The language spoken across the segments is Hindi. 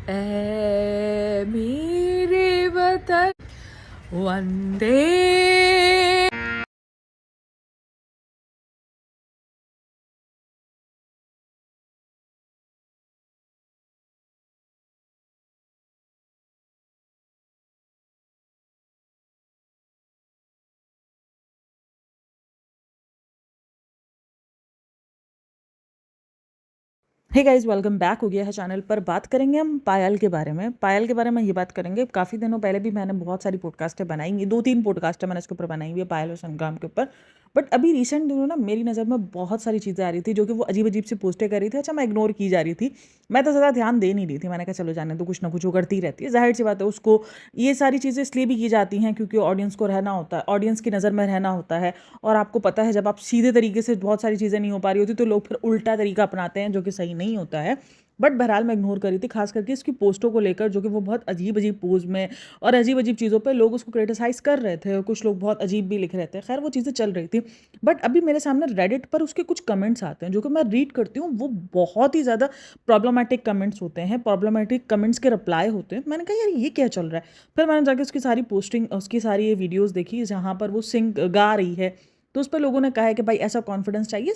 ऐ मेरे वतन वंदे। हे गाइस, वेलकम बैक हो गया है चैनल पर। बात करेंगे हम पायल के बारे में। पायल के बारे में ये बात करेंगे, काफ़ी दिनों पहले भी मैंने बहुत सारी पॉडकास्टें बनाई हुई, 2-3 पॉडकास्टें मैंने इसके ऊपर बनाई हुई है, पायल और संग्राम के ऊपर। बट अभी रिसेंट दिनों ना मेरी नज़र में बहुत सारी चीज़ें आ रही थी जो कि वो अजीब अजीब सी पोस्टें कर रही थी। अच्छा, मैं इग्नोर की जा रही थी, मैं तो ज़्यादा ध्यान दे नहीं रही थी। मैंने कहा चलो जाने दो, कुछ ना कुछ वो करती रहती है, जाहिर सी बात है। उसको ये सारी चीज़ें इसलिए भी की जाती हैं क्योंकि ऑडियंस को रहना होता है, ऑडियंस की नज़र में रहना होता है। और आपको पता है, जब आप सीधे तरीके से बहुत सारी चीज़ें नहीं हो पा रही होती तो लोग फिर उल्टा तरीका अपनाते हैं जो कि सही नहीं होता है। बट बहरहाल मैं इग्नोर कर रही थी, खास करके इसकी पोस्टों को लेकर, जो कि वो बहुत अजीब अजीब पोज में और अजीब अजीब चीज़ों पे लोग उसको क्रिटिसाइज़ कर रहे थे, और कुछ लोग बहुत अजीब भी लिख रहे थे। खैर, वो चीज़ें चल रही थी। बट अभी मेरे सामने रेडिट पर उसके कुछ कमेंट्स आते हैं जो कि मैं रीड करती हूँ। वो बहुत ही ज़्यादा प्रॉब्लमेटिक कमेंट्स होते हैं, प्रॉब्लमेटिक कमेंट्स के रिप्लाई होते हैं। मैंने कहा यार ये क्या चल रहा है। फिर मैंने जाके उसकी सारी पोस्टिंग, उसकी सारी ये वीडियोज़ देखी जहाँ पर वो गा रही है। तो उस पर लोगों ने कहा है कि भाई ऐसा कॉन्फिडेंस चाहिए।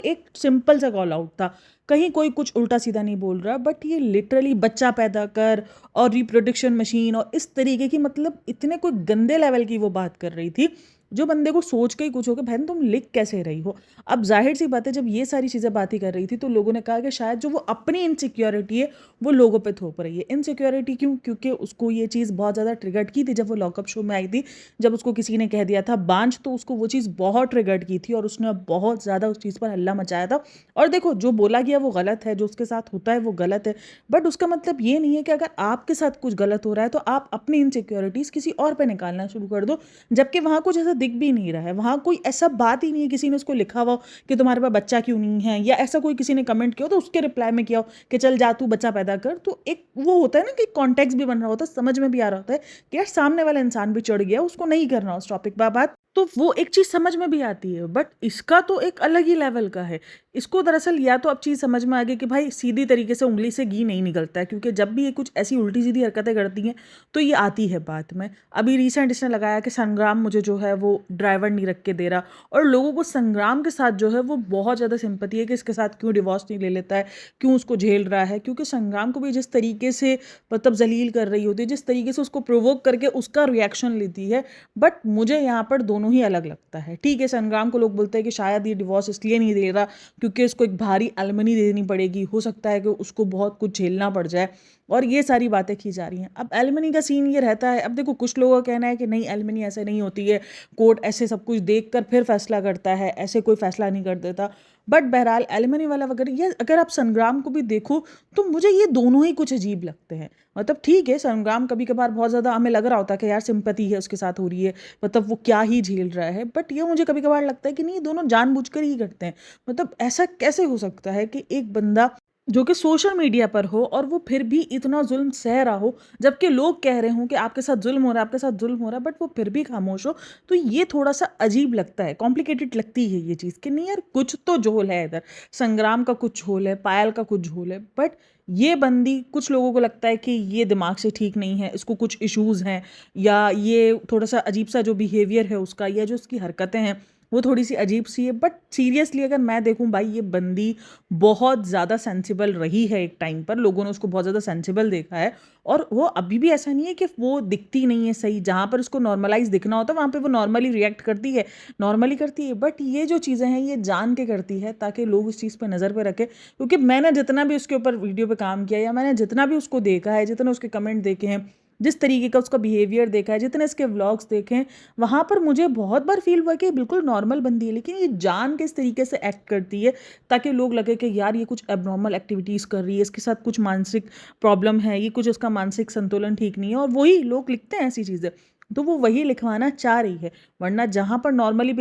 एक सिंपल सा कॉल आउट था, कहीं कोई कुछ उल्टा सीधा नहीं बोल रहा। बट ये लिटरली बच्चा पैदा कर और रिप्रोडक्शन मशीन और इस तरीके की, मतलब इतने कोई गंदे लेवल की वो बात कर रही थी, जो बंदे को सोच के ही कुछ हो कि बहन तुम लिख कैसे रही हो। अब जाहिर सी बात है, जब ये सारी चीज़ें बात ही कर रही थी तो लोगों ने कहा कि शायद जो वो अपनी इनसिक्योरिटी है वो लोगों पे थोप रही है। इनसिक्योरिटी क्यों? क्योंकि उसको ये चीज़ बहुत ज़्यादा ट्रिगर्ड की थी जब वो लॉकअप शो में आई थी। जब उसको किसी ने कह दिया था बांझ, तो उसको वो चीज़ बहुत ट्रिगर्ड की थी और उसने बहुत ज़्यादा उस चीज़ पर हल्ला मचाया था। और देखो, जो बोला गया वो गलत है, जो उसके साथ होता है वो गलत है। बट उसका मतलब ये नहीं है कि अगर आपके साथ कुछ गलत हो रहा है तो आप अपनी इनसिक्योरिटीज़ किसी और पे निकालना शुरू कर दो, जबकि वहाँ कुछ ऐसा दिख भी नहीं रहा है। वहाँ कोई ऐसा बात ही नहीं है, किसी ने उसको लिखा हुआ हो कि तुम्हारे पास बच्चा क्यों नहीं है, या ऐसा कोई किसी ने कमेंट किया हो तो उसके रिप्लाई में किया हो कि चल जा तू बच्चा पैदा कर। तो एक वो होता है ना कि कॉन्टेक्स्ट भी बन रहा होता है, समझ में भी आ रहा होता है कि यार सामने वाला इंसान भी चढ़ गया, उसको नहीं करना उस टॉपिक पर बात। तो वो एक चीज़ समझ में भी आती है। बट इसका तो एक अलग ही लेवल का है। इसको दरअसल या तो अब चीज़ समझ में आ गई कि भाई सीधी तरीके से उंगली से घी नहीं निकलता है, क्योंकि जब भी ये कुछ ऐसी उल्टी सीधी हरकतें करती हैं तो ये आती है बात में। अभी रिसेंट इसने लगाया कि संग्राम मुझे जो है वो ड्राइवर नहीं रख के दे रहा, और लोगों को संग्राम के साथ जो है वो बहुत ज़्यादा सिंपैथी है कि इसके साथ क्यों डिवोर्स नहीं ले लेता है, क्यों उसको झेल रहा है। क्योंकि संग्राम को भी जिस तरीके से मतलब जलील कर रही होती है, जिस तरीके से उसको प्रोवोक करके उसका रिएक्शन लेती है। बट मुझे यहाँ पर दोनों ही अलग लगता है। ठीक है, संग्राम को लोग बोलते हैं कि शायद ये डिवोर्स इसलिए नहीं दे रहा क्योंकि उसको एक भारी एलिमनी देनी पड़ेगी, हो सकता है कि उसको बहुत कुछ झेलना पड़ जाए, और ये सारी बातें की जा रही हैं। अब एलिमनी का सीन ये रहता है, अब देखो कुछ लोगों का कहना है कि नहीं, एलिमनी ऐसे नहीं होती है, कोर्ट ऐसे सब कुछ देख कर फिर फैसला करता है, ऐसे कोई फैसला नहीं कर देता। बट बहरहाल एलिमनी वाला वगैरह, ये अगर आप संग्राम को भी देखो तो मुझे ये दोनों ही कुछ अजीब लगते हैं। मतलब ठीक है, संग्राम कभी कभार बहुत ज़्यादा हमें लग रहा होता है कि यार सिंपैथी है उसके साथ हो रही है, मतलब वो क्या ही झेल रहा है। बट ये मुझे कभी कभार लगता है कि नहीं, दोनों जानबूझकर ही करते हैं। मतलब ऐसा कैसे हो सकता है कि एक बंदा जो कि सोशल मीडिया पर हो और वो फिर भी इतना जुल्म सह रहा हो, जबकि लोग कह रहे हों कि आपके साथ जुल्म हो रहा है, आपके साथ जुल्म हो रहा है, बट वो फिर भी खामोश हो। तो ये थोड़ा सा अजीब लगता है, कॉम्प्लिकेटेड लगती है ये चीज़ कि नहीं यार, कुछ तो झोल है इधर। संग्राम का कुछ झोल है, पायल का कुछ झोल है, बट ये बंदी, कुछ लोगों को लगता है कि ये दिमाग से ठीक नहीं है, इसको कुछ इश्यूज़ हैं, या ये थोड़ा सा अजीब सा जो बिहेवियर है उसका, या जो उसकी हरकतें हैं वो थोड़ी सी अजीब सी है। बट सीरियसली अगर मैं देखूं भाई, ये बंदी बहुत ज़्यादा सेंसिबल रही है। एक टाइम पर लोगों ने उसको बहुत ज़्यादा सेंसिबल देखा है, और वो अभी भी ऐसा नहीं है कि वो दिखती नहीं है सही। जहाँ पर उसको नॉर्मलाइज दिखना होता है वहाँ पे वो नॉर्मली रिएक्ट करती है, नॉर्मली करती है। बट ये जो चीज़ें हैं ये जान के करती है ताकि लोग उस चीज़ पर नज़र पे रखें। क्योंकि मैंने जितना भी उसके ऊपर वीडियो पे काम किया, या मैंने जितना भी उसको देखा है, जितने उसके कमेंट देखे हैं, जिस तरीके का उसका बिहेवियर देखा है, जितने इसके व्लॉग्स देखे हैं, वहाँ पर मुझे बहुत बार फील हुआ कि ये बिल्कुल नॉर्मल बंदी है, लेकिन ये जान के इस तरीके से एक्ट करती है ताकि लोग लगे कि यार ये कुछ एबनॉर्मल एक्टिविटीज़ कर रही है, इसके साथ कुछ मानसिक प्रॉब्लम है, ये कुछ इसका मानसिक संतुलन ठीक नहीं है, और वही लोग लिखते हैं ऐसी चीज़ें। तो वो वही लिखवाना चाह रही है। वरना जहाँ पर नॉर्मली,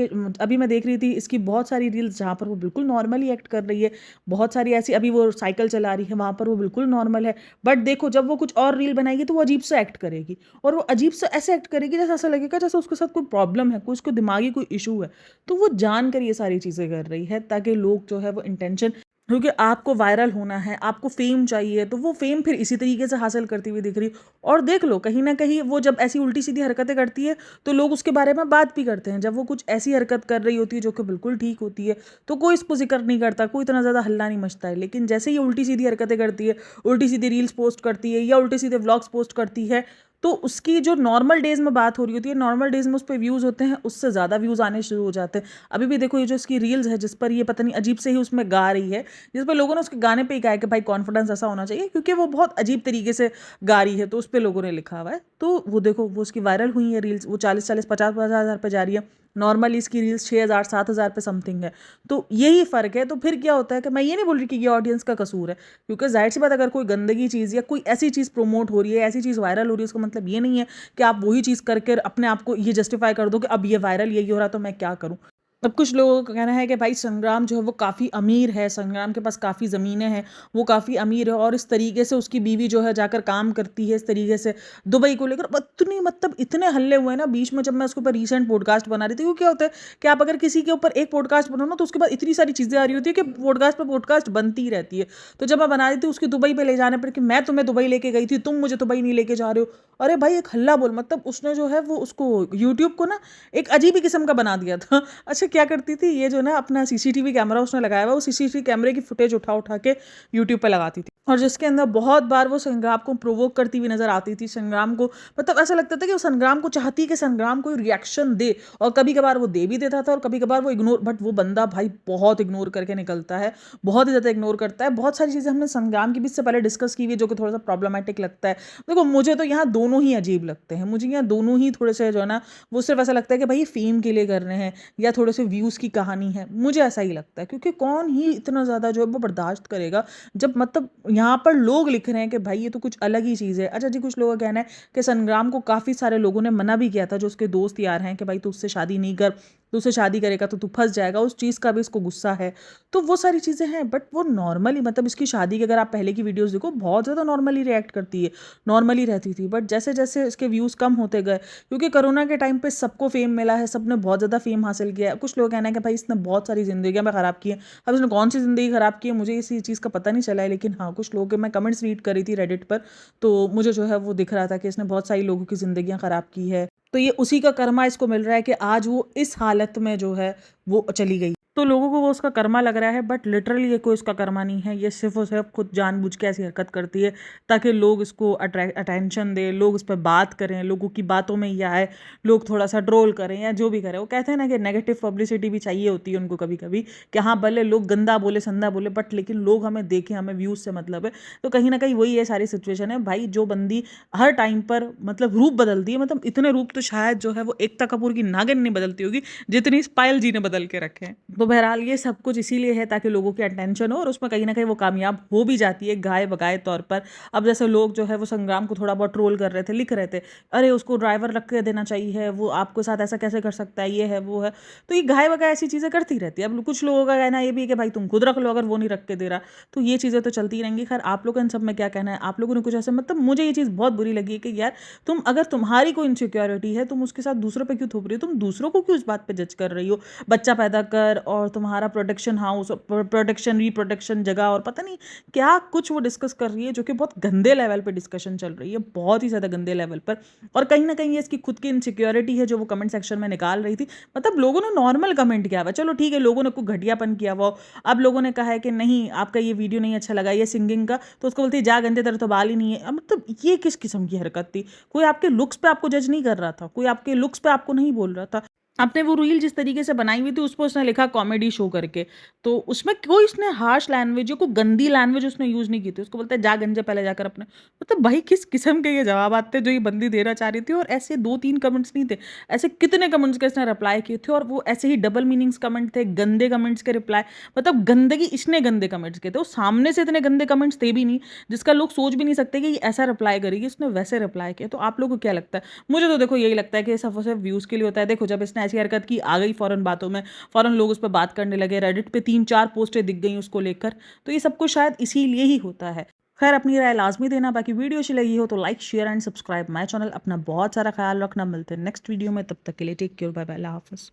अभी मैं देख रही थी इसकी बहुत सारी रील्स जहाँ पर वो बिल्कुल नॉर्मली एक्ट कर रही है, बहुत सारी ऐसी, अभी वो साइकिल चला रही है वहाँ पर वो बिल्कुल नॉर्मल है। बट देखो, जब वो कुछ और रील बनाएगी तो वो अजीब से एक्ट करेगी, और वो अजीब से ऐसे एक्ट करेगी जैसे ऐसा लगेगा जैसे उसके साथ कोई प्रॉब्लम है, कोई उसको दिमागी कोई इशू है। तो वो जान कर ये सारी चीज़ें कर रही है ताकि लोग जो है वो इंटेंशन क्योंकि आपको वायरल होना है, आपको फ़ेम चाहिए, तो वो फ़ेम फिर इसी तरीके से हासिल करती हुई दिख रही है। और देख लो कहीं न कहीं वो जब ऐसी उल्टी-सीधी हरकतें करती है, तो लोग उसके बारे में बात भी करते हैं। जब वो कुछ ऐसी हरकत कर रही होती है जो कि बिल्कुल ठीक होती है, तो कोई इसको ज़िक्र नहीं करता, कोई इतना ज़्यादा हल्ला नहीं मचता है। लेकिन जैसे ही ये उल्टी-सीधी हरकतें करती है, उल्टी-सीधी रील्स पोस्ट करती है या उल्टे-सीधे व्लॉग्स पोस्ट करती है, तो उसकी जो नॉर्मल डेज़ में बात हो रही होती है, नॉर्मल डेज़ में उस पे व्यूज़ होते हैं, उससे ज़्यादा व्यूज़ आने शुरू हो जाते हैं। अभी भी देखो ये जो इसकी रील्स है जिस पर ये पता नहीं अजीब से ही उसमें गा रही है, जिस पे लोगों ने उसके गाने पे ही कहा है कि भाई कॉन्फिडेंस ऐसा होना चाहिए, क्योंकि वो बहुत अजीब तरीके से गा रही है, तो उस पे लोगों ने लिखा हुआ है। तो वो देखो वो उसकी वायरल हुई है रील्स, वो 40-40, 50-50 हज़ार पे जा रही है। नॉर्मली इसकी रील्स 6,000 7,000 पे समथिंग है। तो यही फ़र्क है। तो फिर क्या होता है कि मैं ये नहीं बोल रही कि ये ऑडियंस का कसूर है, क्योंकि ज़ाहिर सी बात अगर कोई गंदगी चीज़ या कोई ऐसी चीज़ प्रमोट हो रही है, ऐसी चीज़ वायरल हो रही है, उसका मतलब ये नहीं है कि आप वही चीज़ करके अपने आप को ये जस्टिफाई कर दो कि अब ये वायरल यही हो रहा तो मैं क्या करूँ। अब कुछ लोगों का कहना है कि भाई संग्राम जो है वो काफ़ी अमीर है, संग्राम के पास काफ़ी ज़मीनें हैं, वो काफ़ी अमीर है और इस तरीके से उसकी बीवी जो है जाकर काम करती है इस तरीके से दुबई को लेकर। इतनी मतलब इतने हल्ले हुए ना बीच में जब मैं उसके ऊपर रीसेंट पॉडकास्ट बना रही थी। वो क्या होता है कि आप अगर किसी के ऊपर एक पॉडकास्ट बनाओ ना तो उसके बाद इतनी सारी चीज़ें आ रही होती है कि पॉडकास्ट पर पॉडकास्ट बनती ही रहती है। तो जब मैं बना रही थी उसकी दुबई पे ले जाने पर कि मैं तुम्हें दुबई लेके गई थी, तुम मुझे दुबई नहीं लेके जा रहे हो। अरे भाई एक हल्ला बोल, मतलब उसने जो है वो उसको यूट्यूब को ना एक अजीब ही किस्म का बना दिया था। अच्छा क्या करती थी ये जो ना अपना सीसीटीवी कैमरा उसने लगाया हुआ, वो सीसीटीवी कैमरे की फुटेज उठा उठा के यूट्यूब पे लगाती थी और जिसके अंदर बहुत बार वो संग्राम को प्रोवोक करती हुई नजर आती थी। संग्राम को मतलब ऐसा लगता था कि वो संग्राम को चाहती कि संग्राम कोई रिएक्शन दे, और कभी कभार वो दे भी देता था और कभी कभार वो इग्नोर, बट वो बंदा भाई बहुत इग्नोर करके निकलता है, बहुत ही ज़्यादा इग्नोर करता है। बहुत सारी चीज़ें हमने संग्राम की भी इससे पहले डिस्कस की हुई है जो कि थोड़ा सा प्रॉब्लमेटिक लगता है। देखो मुझे तो यहाँ दोनों ही अजीब लगते हैं, मुझे यहाँ दोनों ही थोड़े से जो है ना वो सिर्फ ऐसा लगता है कि भाई फेम के लिए कर रहे हैं या थोड़े से व्यूज़ की कहानी है, मुझे ऐसा ही लगता है। क्योंकि कौन ही इतना ज़्यादा जो है वो बर्दाश्त करेगा जब मतलब यहाँ पर लोग लिख रहे हैं कि भाई ये तो कुछ अलग ही चीज़ है। अच्छा जी, कुछ लोगों का कहना है कि संग्राम को काफ़ी सारे लोगों ने मना भी किया था, जो उसके दोस्त यार हैं, कि भाई तू उससे शादी नहीं कर, तू उससे शादी करेगा तो तू फंस जाएगा, उस चीज़ का भी इसको गुस्सा है। तो वो सारी चीज़ें हैं, बट वो नॉर्मली मतलब इसकी शादी की अगर आप पहले की वीडियोज़ देखो बहुत ज़्यादा नॉर्मली रिएक्ट करती है, नॉर्मली रहती थी। बट जैसे जैसे इसके व्यूज़ कम होते गए, क्योंकि कोरोना के टाइम पे सबको फेम मिला है, सबने बहुत ज़्यादा फेम हासिल किया है। कुछ लोग कहना है कि भाई इसने बहुत सारी ज़िंदगियाँ में ख़राब की हैं। अब इसने कौन सी ज़िंदगी ख़राब की है मुझे इसी चीज़ का पता नहीं चला है, लेकिन हाँ कुछ लोगों के मैं कमेंट्स रीड कर रही थी रेडिट पर, तो मुझे जो है वो दिख रहा था कि इसने बहुत सारी लोगों की ज़िंदगियाँ ख़राब की है। तो ये उसी का कर्मा इसको मिल रहा है कि आज वो इस हालत में जो है वो चली गई। तो लोगों को वो उसका कर्मा लग रहा है, बट लिटरली ये कोई उसका कर्मा नहीं है। ये सिर्फ और सिर्फ खुद जानबूझ के ऐसी हरकत करती है ताकि लोग इसको अटेंशन दें, लोग इस पर बात करें, लोगों की बातों में ये आए, लोग थोड़ा सा ट्रोल करें या जो भी करें। वो कहते हैं ना कि नेगेटिव पब्लिसिटी भी चाहिए होती है उनको कभी कभी, कि हाँ भले लोग गंदा बोले संदा बोले, बट लेकिन लोग हमें देखें, हमें व्यूज़ से मतलब है। तो कहीं ना कहीं वही ये सारी सिचुएशन है भाई। जो बंदी हर टाइम पर मतलब रूप बदलती है, मतलब इतने रूप तो शायद जो है वो एकता कपूर की नागिन नहीं बदलती होगी जितनी पायल जी ने बदल के रखे हैं। तो बहरहाल ये सब कुछ इसीलिए है ताकि लोगों की अटेंशन हो, और उसमें कहीं ना कहीं वो कामयाब हो भी जाती है गाय बगाए तौर पर। अब जैसे लोग जो है वो संग्राम को थोड़ा बहुत ट्रोल कर रहे थे, लिख रहे थे अरे उसको ड्राइवर रख के देना चाहिए, वो आपके साथ ऐसा कैसे कर सकता है, ये है वो है। तो ये गाय बगाए ऐसी चीज़ें करती रहती है। अब कुछ लोगों का कहना ये भी है कि भाई तुम खुद रख लो अगर वो नहीं रख के दे रहा। तो ये चीज़ें तो चलती रहेंगी। खैर आप लोग इन सब में क्या कहना है? आप लोगों ने कुछ ऐसे मतलब मुझे ये चीज़ बहुत बुरी लगी है कि यार तुम अगर तुम्हारी कोई इनसिक्योरिटी है तुम उसके साथ दूसरों पे क्यों थोप रही हो? तुम दूसरों को क्यों इस बात पे जज कर रही हो? बच्चा पैदा कर और तुम्हारा प्रोटेक्शन हाउस, प्रोटेक्शन रिप्रोटेक्शन जगह और पता नहीं क्या कुछ वो डिस्कस कर रही है, जो कि बहुत गंदे लेवल पे डिस्कशन चल रही है, बहुत ही ज़्यादा गंदे लेवल पर। और कहीं ना कहीं ये इसकी खुद की इनसिक्योरिटी है जो वो कमेंट सेक्शन में निकाल रही थी। मतलब लोगों ने नॉर्मल कमेंट किया हुआ, चलो ठीक है लोगों ने कोई घटियापन किया हुआ। अब लोगों ने कहा है कि नहीं आपका ये वीडियो नहीं अच्छा लगा ये सिंगिंग का, तो उसको बोलती है जा गंदे तेरे तो बाल ही नहीं है। अब मतलब ये किस किस्म की हरकत थी? कोई आपके लुक्स पे आपको जज नहीं कर रहा था, कोई आपके लुक्स पे आपको नहीं बोल रहा था। आपने वो रील जिस तरीके से बनाई हुई थी उस पर उसने लिखा कॉमेडी शो करके, तो उसमें कोई उसने हार्श लैंग्वेज, कोई गंदी लैंग्वेज उसने यूज़ नहीं की थी। उसको बोलता है जा गंजे पहले जाकर अपने, मतलब भाई किस किस्म के ये जवाब आते जो ये बंदी देना चाह रही थी। और ऐसे 2-3 कमेंट्स नहीं थे, ऐसे कितने कमेंट्स के इसने रिप्लाई किए थे, और वो ऐसे ही डबल मीनिंग्स कमेंट थे, गंदे कमेंट्स के रिप्लाई। मतलब गंदगी इसने गंदे कमेंट्स किए थे, वो सामने से इतने गंदे कमेंट्स थे भी नहीं जिसका लोग सोच भी नहीं सकते कि ये ऐसा रिप्लाई करेगी, उसने वैसे रिप्लाई किया। तो आप लोगों को क्या लगता है? मुझे तो देखो यही लगता है कि सब सिर्फ व्यूज़ के लिए होता है। देखो जब इसने ऐसी हरकत की आ गई फ़ौरन बातों में, फ़ौरन लोग उस पर बात करने लगे, रेडिट पे 3-4 पोस्टें दिख गई उसको लेकर। तो ये सब कुछ शायद इसीलिए ही होता है। खैर अपनी राय लाजमी देना, बाकी वीडियो अच्छी लगी हो तो like share and subscribe my channel. अपना बहुत सारा ख्याल रखना, मिलते हैं नेक्स्ट वीडियो में, तब तक के लिए टेक केयर, बाय बाय, अल्लाह हाफ़िज़।